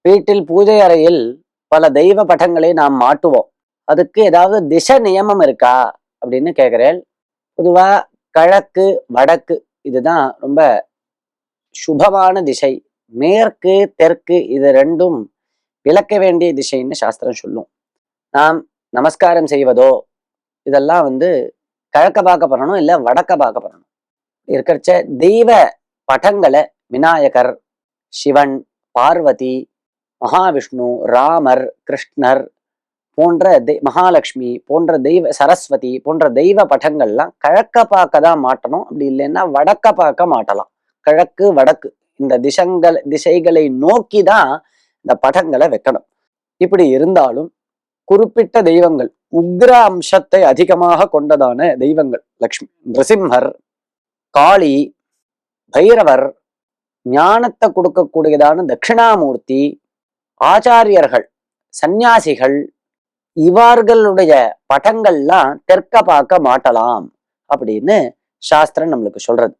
வீட்டில் பூஜை அறையில் பல தெய்வ படங்களை நாம் மாட்டுவோம். அதுக்கு ஏதாவது திசை நியமம் இருக்கா அப்படின்னு கேட்கிறேன். பொதுவா கிழக்கு வடக்கு இதுதான் ரொம்ப சுபமான திசை. மேற்கு தெற்கு இது ரெண்டும் விளக்க வேண்டிய திசைன்னு சாஸ்திரம் சொல்லும். நாம் நமஸ்காரம் செய்வதோ இதெல்லாம் கிழக்க பார்க்க பண்ணணும், இல்லை வடக்க பார்க்க பண்ணணும். இருக்கிறச்ச தெய்வ படங்களை விநாயகர், சிவன், பார்வதி, மகாவிஷ்ணு, ராமர், கிருஷ்ணர் போன்ற மகாலட்சுமி போன்ற தெய்வ, சரஸ்வதி போன்ற தெய்வ படங்கள்லாம் கிழக்க பார்க்க தான் மாட்டணும். அப்படி இல்லைன்னா வடக்க பார்க்க மாட்டலாம். கிழக்கு வடக்கு இந்த திசைகளை நோக்கி தான் இந்த படங்களை வைக்கணும். இப்படி இருந்தாலும் குறிப்பிட்ட தெய்வங்கள் உக்ர அம்சத்தை அதிகமாக கொண்டதான தெய்வங்கள் லக்ஷ்மி, நிருசிம்மர், காளி, பைரவர், ஞானத்தை கொடுக்கக்கூடியதான தட்சிணாமூர்த்தி, ஆச்சாரியர்கள், சந்நியாசிகள் இவர்களுடைய படங்கள்லாம் தெற்க பார்க்க மாட்டலாம் அப்படின்னு சாஸ்திரம் நம்மளுக்கு சொல்றது.